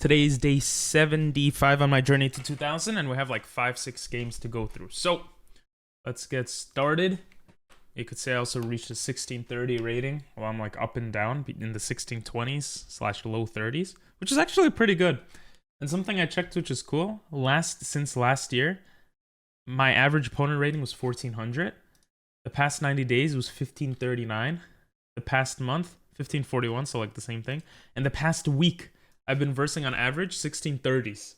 Today is day 75 on my journey to 2000, and we have like 5-6 games to go through. So let's get started. You could say I also reached a 1630 rating while I'm like up and down in the 1620s / low 30s, which is actually pretty good. And something I checked, which is cool, since last year, my average opponent rating was 1400. The past 90 days was 1539. The past month, 1541, so like the same thing. And the past week, I've been versing on average 1630s.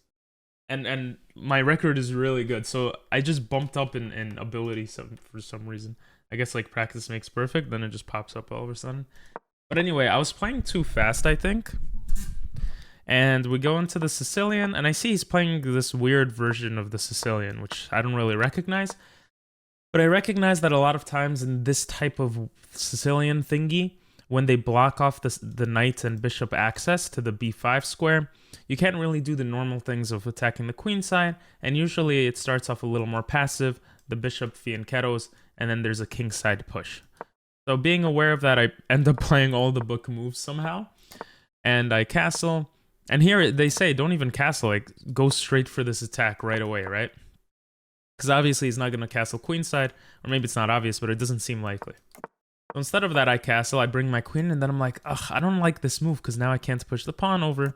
And my record is really good. So I just bumped up in ability for some reason. I guess like practice makes perfect, then it just pops up all of a sudden. But anyway, I was playing too fast, I think. And we go into the Sicilian, and I see he's playing this weird version of the Sicilian, which I don't really recognize. But I recognize that a lot of times in this type of Sicilian thingy, when they block off the knight and bishop access to the b5 square, you can't really do the normal things of attacking the queen side, and usually it starts off a little more passive, the bishop fianchettos, and then there's a king side push. So being aware of that, I end up playing all the book moves somehow, and I castle, and here they say don't even castle, like go straight for this attack right away, right? Because obviously he's not going to castle queen side, or maybe it's not obvious, but it doesn't seem likely. So instead of that, I castle, I bring my queen, and then I'm like, ugh, I don't like this move because now I can't push the pawn over.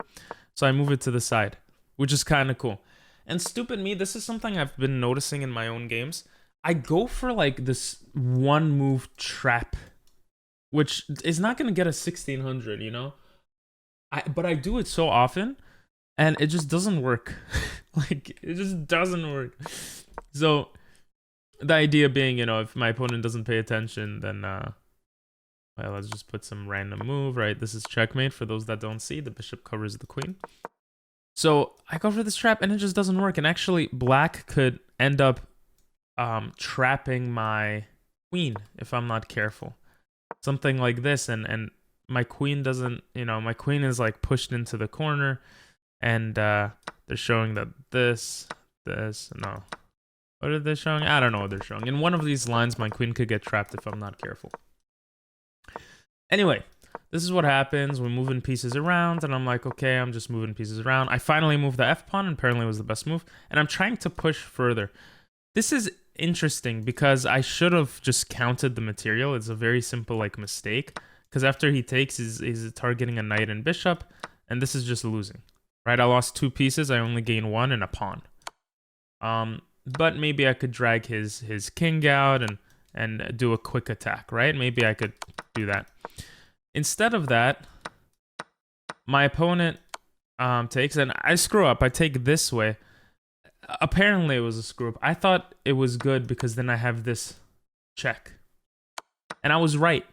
So I move it to the side, which is kind of cool. And stupid me, this is something I've been noticing in my own games. I go for like this one move trap, which is not going to get a 1600, you know? But I do it so often, and it just doesn't work. Like, it just doesn't work. So the idea being, you know, if my opponent doesn't pay attention, then well, let's just put some random move, right? This is checkmate for those that don't see. The bishop covers the queen. So I go for this trap, and it just doesn't work. And actually, black could end up trapping my queen if I'm not careful. Something like this, and my queen doesn't, you know, my queen is like pushed into the corner, and they're showing that no. What are they showing? I don't know what they're showing. In one of these lines, my queen could get trapped if I'm not careful. Anyway, this is what happens. We're moving pieces around, and I'm like, okay, I'm just moving pieces around. I finally moved the f-pawn, and apparently it was the best move, and I'm trying to push further. This is interesting because I should have just counted the material. It's a very simple like mistake, because after he takes, he's targeting a knight and bishop, and this is just losing, right? I lost 2 pieces. I only gained 1 and a pawn. But maybe I could drag his king out and do a quick attack, right? Maybe I could do that. Instead of that, my opponent takes, and I screw up. I take this way. Apparently, it was a screw up. I thought it was good because then I have this check. And I was right,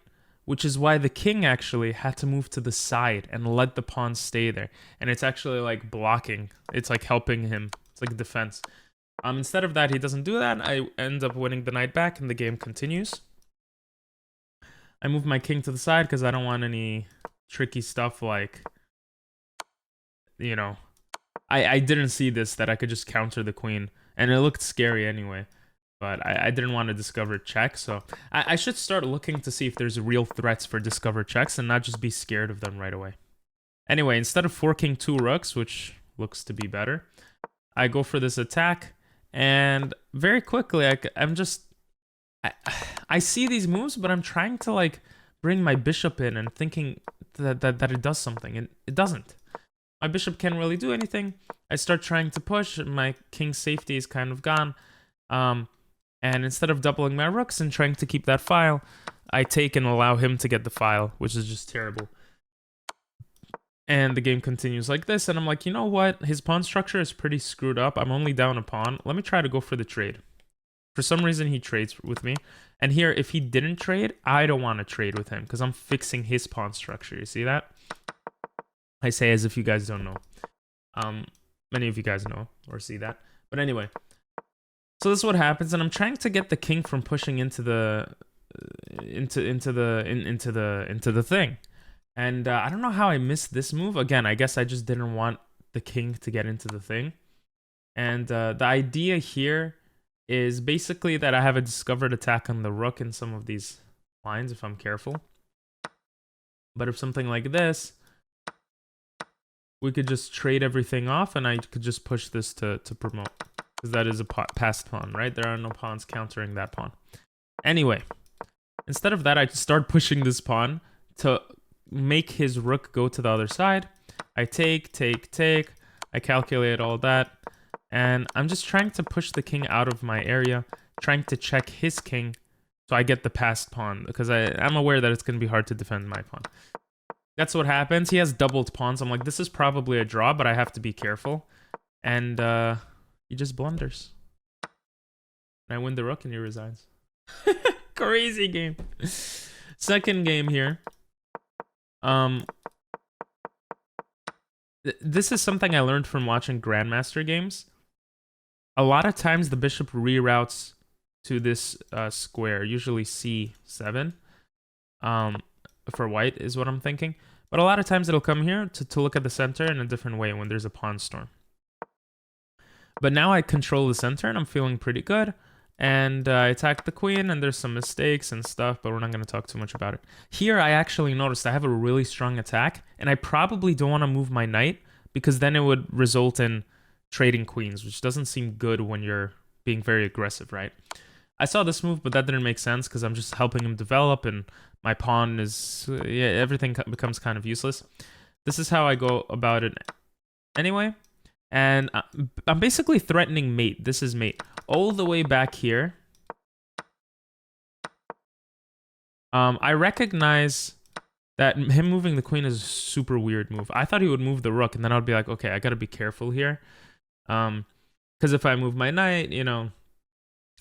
which is why the king actually had to move to the side and let the pawn stay there. And it's actually like blocking. It's like helping him. It's like defense. Instead of that, he doesn't do that. I end up winning the knight back, and the game continues. I move my king to the side because I don't want any tricky stuff like, you know, I didn't see this, that I could just counter the queen, and it looked scary anyway, but I didn't want to discover check, so I should start looking to see if there's real threats for discover checks and not just be scared of them right away. Anyway, instead of forking 2 rooks, which looks to be better, I go for this attack, and very quickly, I see these moves, but I'm trying to like bring my bishop in and thinking that it does something, and it doesn't. My bishop can't really do anything. I start trying to push, my king's safety is kind of gone. And instead of doubling my rooks and trying to keep that file, I take and allow him to get the file, which is just terrible. And the game continues like this, and I'm like, you know what? His pawn structure is pretty screwed up. I'm only down a pawn. Let me try to go for the trade. For some reason, he trades with me. And here, if he didn't trade, I don't want to trade with him because I'm fixing his pawn structure. You see that? I say as if you guys don't know. Many of you guys know or see that. But anyway, so this is what happens, and I'm trying to get the king from pushing into the thing. And I don't know how I missed this move. Again, I guess I just didn't want the king to get into the thing. And the idea here is basically that I have a discovered attack on the rook in some of these lines if I'm careful. But if something like this, we could just trade everything off, and I could just push this to promote. Because that is a passed pawn, right? There are no pawns countering that pawn. Anyway, instead of that, I start pushing this pawn to make his rook go to the other side. I take. I calculate all that. And I'm just trying to push the king out of my area, trying to check his king so I get the passed pawn. Because I'm aware that it's going to be hard to defend my pawn. That's what happens. He has doubled pawns. I'm like, this is probably a draw, but I have to be careful. And he just blunders. And I win the rook and he resigns. Crazy game. Second game here. This is something I learned from watching Grandmaster games. A lot of times the bishop reroutes to this square, usually C7. For white is what I'm thinking. But a lot of times it'll come here to look at the center in a different way when there's a pawn storm. But now I control the center and I'm feeling pretty good. And I attack the queen and there's some mistakes and stuff, but we're not going to talk too much about it. Here I actually noticed I have a really strong attack and I probably don't want to move my knight because then it would result in trading queens, which doesn't seem good when you're being very aggressive, right? I saw this move, but that didn't make sense because I'm just helping him develop and my pawn is... yeah, everything becomes kind of useless. This is how I go about it anyway. And I'm basically threatening mate. This is mate. All the way back here. I recognize that him moving the queen is a super weird move. I thought he would move the rook, and then I'd be like, okay, I gotta be careful here. Because if I move my knight, you know,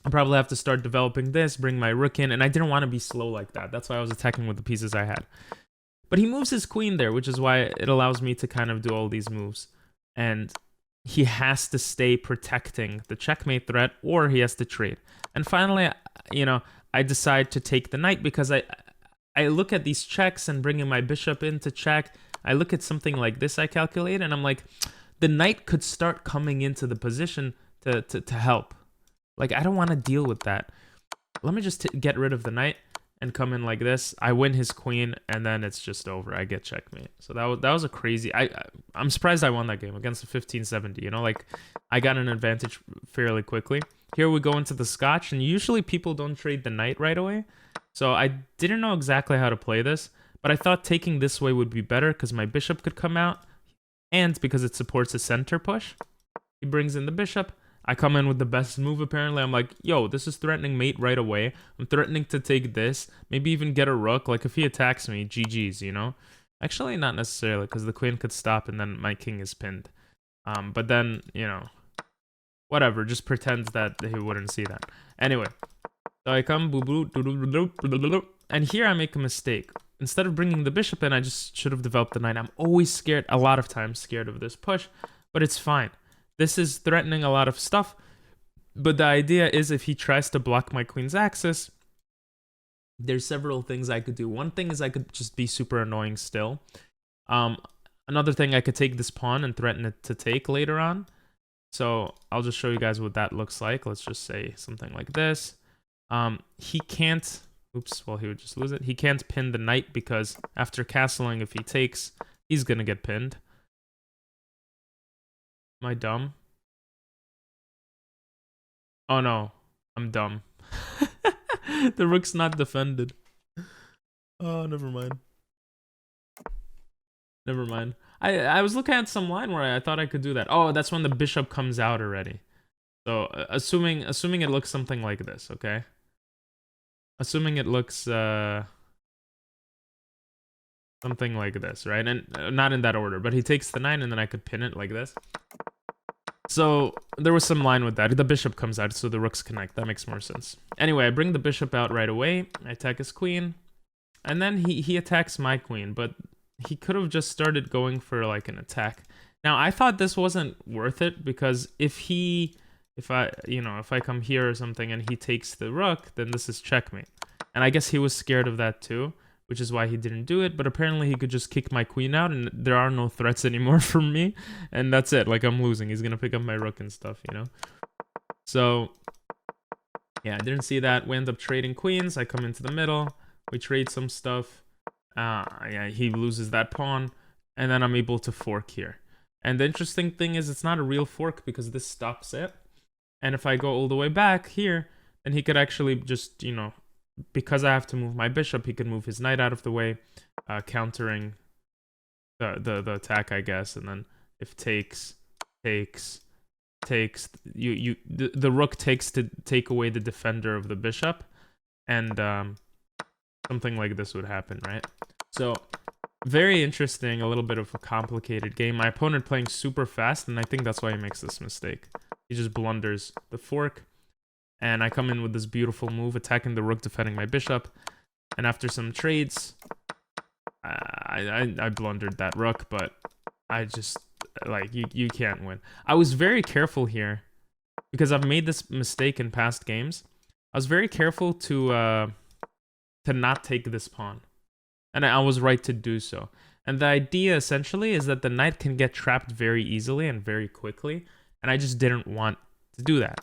I'll probably have to start developing this, bring my rook in, and I didn't want to be slow like that. That's why I was attacking with the pieces I had. But he moves his queen there, which is why it allows me to kind of do all these moves. And he has to stay protecting the checkmate threat, or he has to trade. And finally, you know, I decide to take the knight because I look at these checks and bringing my bishop in to check. I look at something like this I calculate, and I'm like, the knight could start coming into the position to help. Like, I don't want to deal with that. Let me just get rid of the knight and come in like this. I win his queen, and then it's just over. I get checkmate. So that was a crazy... I'm surprised I won that game against the 1570. You know, like, I got an advantage fairly quickly. Here we go into the Scotch, and usually people don't trade the knight right away. So I didn't know exactly how to play this, but I thought taking this way would be better because my bishop could come out, and because it supports a center push. He brings in the bishop. I come in with the best move, apparently. I'm like, yo, this is threatening mate right away. I'm threatening to take this. Maybe even get a rook. Like, if he attacks me, GG's, you know? Actually, not necessarily, because the queen could stop and then my king is pinned. But then, you know, whatever. Just pretend that he wouldn't see that. Anyway, so I come, and here I make a mistake. Instead of bringing the bishop in, I just should have developed the knight. I'm always scared, a lot of times scared of this push, but it's fine. This is threatening a lot of stuff, but the idea is if he tries to block my queen's axis, there's several things I could do. One thing is I could just be super annoying still. Another thing, I could take this pawn and threaten it to take later on. So I'll just show you guys what that looks like. Let's just say something like this. He can't... Oops, well, he would just lose it. He can't pin the knight because after castling, if he takes, he's going to get pinned. Am I dumb? Oh no, I'm dumb. The rook's not defended. Oh, never mind. Never mind. I was looking at some line where I thought I could do that. Oh, that's when the bishop comes out already. So assuming it looks something like this, okay? Assuming it looks something like this, right? And not in that order, but he takes the knight and then I could pin it like this. So there was some line with that. The bishop comes out, so the rooks connect. That makes more sense. Anyway, I bring the bishop out right away. I attack his queen. And then he attacks my queen, but he could have just started going for like an attack. Now, I thought this wasn't worth it because if I come here or something and he takes the rook, then this is checkmate. And I guess he was scared of that too, which is why he didn't do it. But apparently he could just kick my queen out and there are no threats anymore from me. And that's it. Like, I'm losing. He's going to pick up my rook and stuff, you know? So, yeah, I didn't see that. We end up trading queens. I come into the middle. We trade some stuff. Yeah, he loses that pawn. And then I'm able to fork here. And the interesting thing is it's not a real fork because this stops it. And if I go all the way back here, then he could actually just, you know, because I have to move my bishop, he could move his knight out of the way, countering the attack, I guess. And then if takes, the rook takes to take away the defender of the bishop, and something like this would happen, right? So very interesting, a little bit of a complicated game. My opponent playing super fast, and I think that's why he makes this mistake. He just blunders the fork, and I come in with this beautiful move, attacking the rook, defending my bishop, and after some trades, I blundered that rook, but I just, like, you can't win. I was very careful here, because I've made this mistake in past games. I was very careful to not take this pawn. And I was right to do so. And the idea, essentially, is that the knight can get trapped very easily and very quickly. And I just didn't want to do that.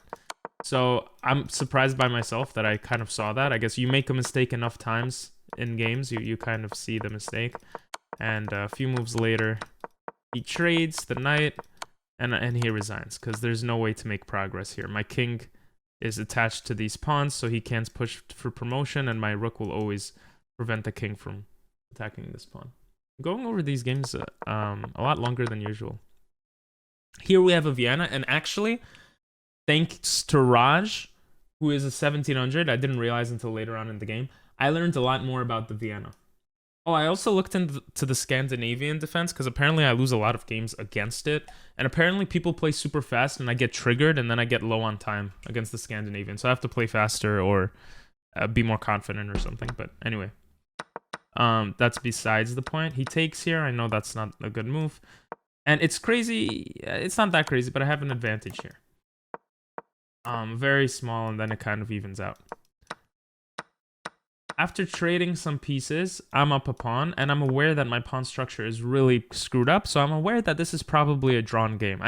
So I'm surprised by myself that I kind of saw that. I guess you make a mistake enough times in games, you kind of see the mistake. And a few moves later, he trades the knight, and he resigns. Because there's no way to make progress here. My king is attached to these pawns, so he can't push for promotion, and my rook will always prevent the king from attacking this pawn. I'm going over these games a lot longer than usual. Here we have a Vienna, and actually, thanks to Raj, who is a 1700, I didn't realize until later on in the game, I learned a lot more about the Vienna. Oh, I also looked into the Scandinavian defense, because apparently I lose a lot of games against it, and apparently people play super fast, and I get triggered, and then I get low on time against the Scandinavian, so I have to play faster or be more confident or something, but anyway. That's besides the point. He takes here. I know that's not a good move. And it's crazy. It's not that crazy, but I have an advantage here. Very small, and then it kind of evens out. After trading some pieces, I'm up a pawn, and I'm aware that my pawn structure is really screwed up, so I'm aware that this is probably a drawn game.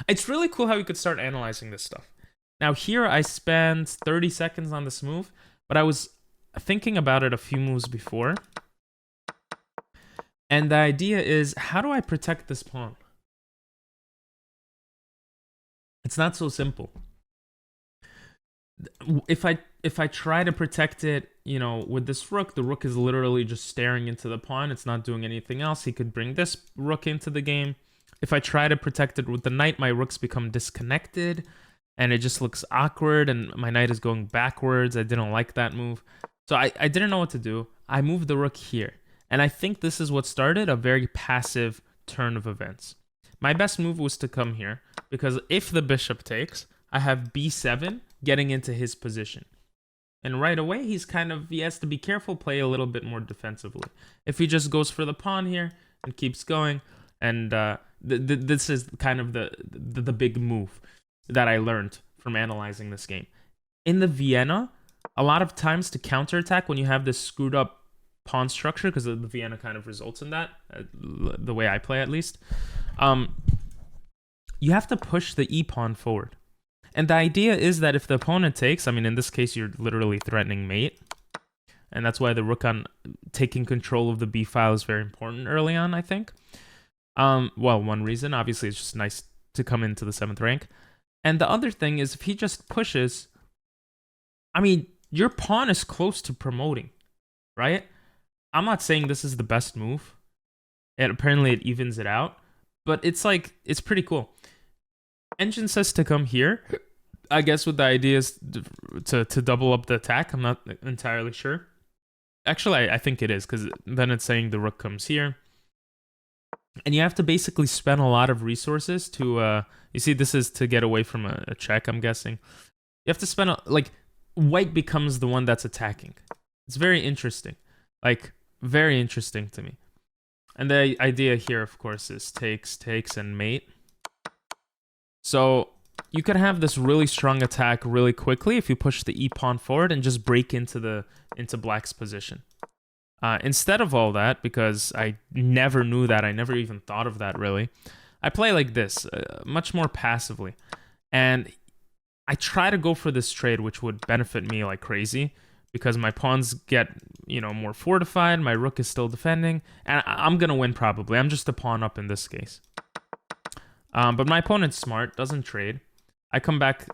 It's really cool how you could start analyzing this stuff. Now here, I spent 30 seconds on this move, but I was thinking about it a few moves before. And the idea is, how do I protect this pawn? It's not so simple. If I try to protect it, you know, with this rook, the rook is literally just staring into the pawn. It's not doing anything else. He could bring this rook into the game. If I try to protect it with the knight, my rooks become disconnected, and it just looks awkward, and my knight is going backwards. I didn't like that move. So I didn't know what to do. I moved the rook here. And I think this is what started a very passive turn of events. My best move was to come here, because if the bishop takes, I have b7 getting into his position. And right away, he has to be careful, play a little bit more defensively. If he just goes for the pawn here and keeps going, and this is kind of the big move that I learned from analyzing this game. In the Vienna, a lot of times to counterattack when you have this screwed up pawn structure, because the Vienna kind of results in that, the way I play at least, you have to push the e-pawn forward. And the idea is that if the opponent takes, I mean, in this case, you're literally threatening mate, and that's why the rook on taking control of the b file is very important early on, I think. Well, one reason, obviously, it's just nice to come into the 7th rank. And the other thing is, if he just pushes, I mean, your pawn is close to promoting, right? I'm not saying this is the best move, and apparently it evens it out, but it's like, it's pretty cool. Engine says to come here. I guess what the idea is to double up the attack. I'm not entirely sure. Actually, I think it is, because then it's saying the rook comes here. And you have to basically spend a lot of resources to, you see, this is to get away from a check, I'm guessing. You have to spend, white becomes the one that's attacking. It's very interesting. Like, very interesting to me. And the idea here, of course, is takes, and mate. So you could have this really strong attack really quickly if you push the e-pawn forward and just break into black's position. Instead of all that, because I never knew that, I never even thought of that really, I play like this, much more passively. And I try to go for this trade, which would benefit me like crazy, because my pawns get, more fortified, my rook is still defending, and I'm going to win probably. I'm just a pawn up in this case. But my opponent's smart, doesn't trade. I come back,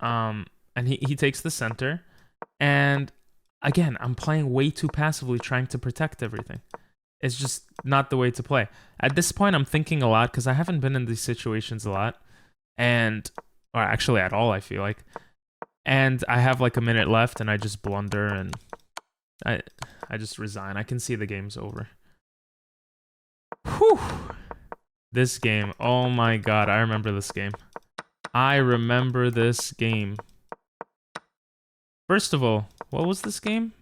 and he takes the center. And again, I'm playing way too passively, trying to protect everything. It's just not the way to play. At this point, I'm thinking a lot because I haven't been in these situations a lot. Or actually at all, I feel like. And I have like a minute left and I just blunder and I just resign. I can see the game's over. Whew. This game. Oh my god, I remember this game. I remember this game. First of all, what was this game?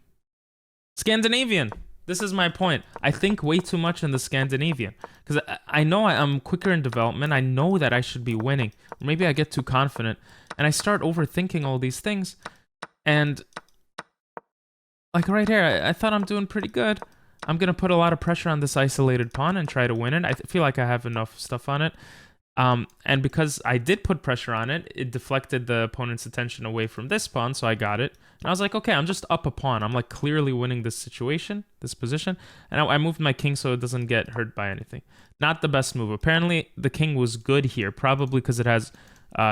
Scandinavian. This is my point. I think way too much in the Scandinavian. Because I know I'm quicker in development. I know that I should be winning. Or maybe I get too confident. And I start overthinking all these things. And like right here, I thought I'm doing pretty good. I'm going to put a lot of pressure on this isolated pawn and try to win it. I feel like I have enough stuff on it. And because I did put pressure on it, it deflected the opponent's attention away from this pawn, so I got it. And I was like, okay, I'm just up a pawn. I'm like clearly winning this situation, this position. And I moved my king so it doesn't get hurt by anything. Not the best move. Apparently, the king was good here, probably because it has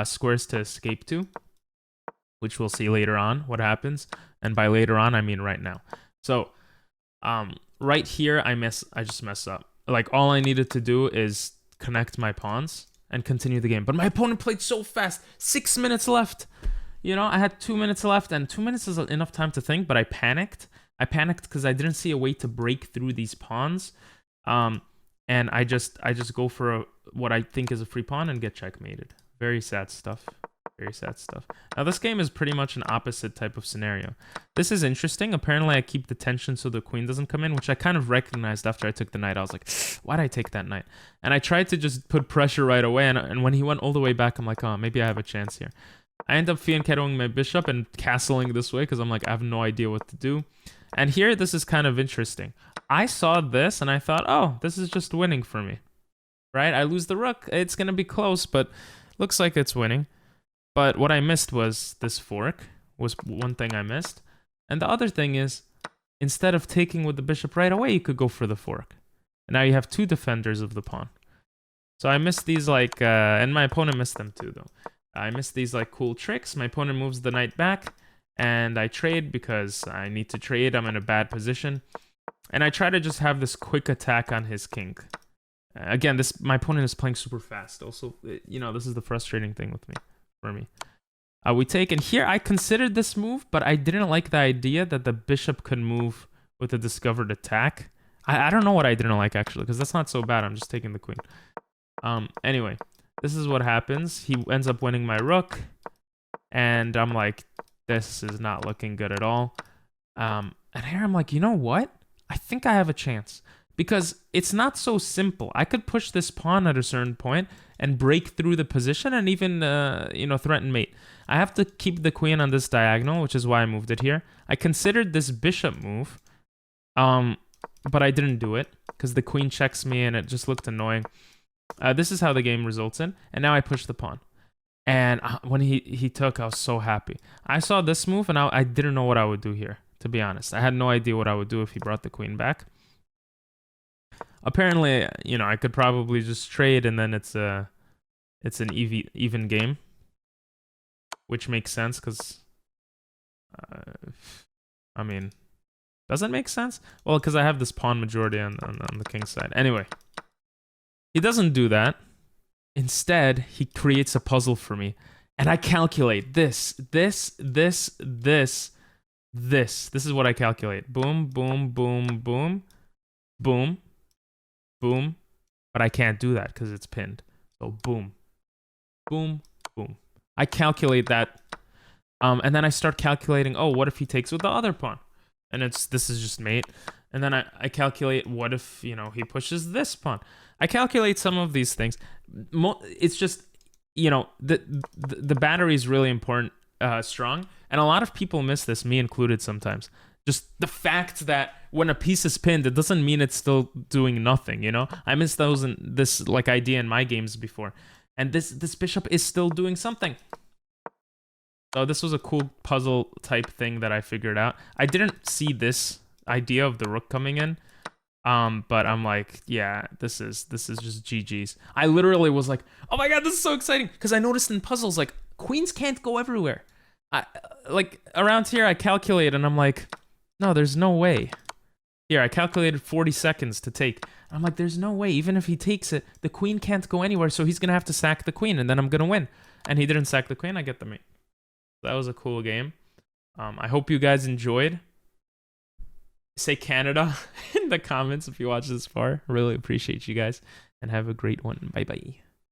squares to escape to, which we'll see later on what happens. And by later on, I mean right now. So, right here, I just mess up. Like, all I needed to do is connect my pawns and continue the game. But my opponent played so fast. 6 minutes left. You know, I had 2 minutes left, and 2 minutes is enough time to think, but I panicked. I panicked because I didn't see a way to break through these pawns. And I just go for what I think is a free pawn and get checkmated. Very sad stuff. Very sad stuff. Now, this game is pretty much an opposite type of scenario. This is interesting. Apparently, I keep the tension so the queen doesn't come in, which I kind of recognized after I took the knight. I was like, why'd I take that knight? And I tried to just put pressure right away, and when he went all the way back, I'm like, oh, maybe I have a chance here. I end up fianchettoing my bishop and castling this way because I'm like, I have no idea what to do. And here, this is kind of interesting. I saw this, and I thought, oh, this is just winning for me. Right? I lose the rook. It's going to be close, but looks like it's winning. But what I missed was this fork, was one thing I missed. And the other thing is, instead of taking with the bishop right away, you could go for the fork. And now you have two defenders of the pawn. So I missed these like, and my opponent missed them too though. I missed these like cool tricks. My opponent moves the knight back, and I trade because I need to trade. I'm in a bad position. And I try to just have this quick attack on his king. Again, my opponent is playing super fast. Also, you know, this is the frustrating thing with me. For me. We take, and here I considered this move, but I didn't like the idea that the bishop could move with a discovered attack. I don't know what I didn't like, actually, because that's not so bad. I'm just taking the queen. Anyway, this is what happens. He ends up winning my rook, and I'm like, this is not looking good at all. And here I'm like, you know what? I think I have a chance. Because it's not so simple. I could push this pawn at a certain point and break through the position and even, you know, threaten mate. I have to keep the queen on this diagonal, which is why I moved it here. I considered this bishop move, but I didn't do it because the queen checks me and it just looked annoying. This is how the game results in, and now I push the pawn. And when he took, I was so happy. I saw this move, and I didn't know what I would do here, to be honest. I had no idea what I would do if he brought the queen back. Apparently, you know, I could probably just trade, and then it's an even game, which makes sense because, I mean, does it make sense? Well, because I have this pawn majority on the king's side. Anyway, he doesn't do that. Instead, he creates a puzzle for me, and I calculate this. This is what I calculate. Boom, boom, boom, boom, boom. Boom, but I can't do that because it's pinned. So boom, boom, boom. I calculate that, and then I start calculating, oh, what if he takes with the other pawn? And this is just mate. And then I calculate, what if, you know, he pushes this pawn? I calculate some of these things. It's just, you know, the battery is really important, strong, and a lot of people miss this, me included sometimes. Just the fact that when a piece is pinned, it doesn't mean it's still doing nothing, you know? I missed this like idea in my games before. And this bishop is still doing something. So this was a cool puzzle type thing that I figured out. I didn't see this idea of the rook coming in. But I'm like, yeah, this is just GG's. I literally was like, oh my god, this is so exciting, because I noticed in puzzles like queens can't go everywhere. I like around here I calculate and I'm like, no, there's no way. Here I calculated 40 seconds to take. I'm like, there's no way. Even if he takes it, the queen can't go anywhere, so he's gonna have to sack the queen, and then I'm gonna win. And he didn't sack the queen. I get the mate. That was a cool game. I hope you guys enjoyed. Say Canada in the comments if you watch this far. Really appreciate you guys, and have a great one. Bye bye.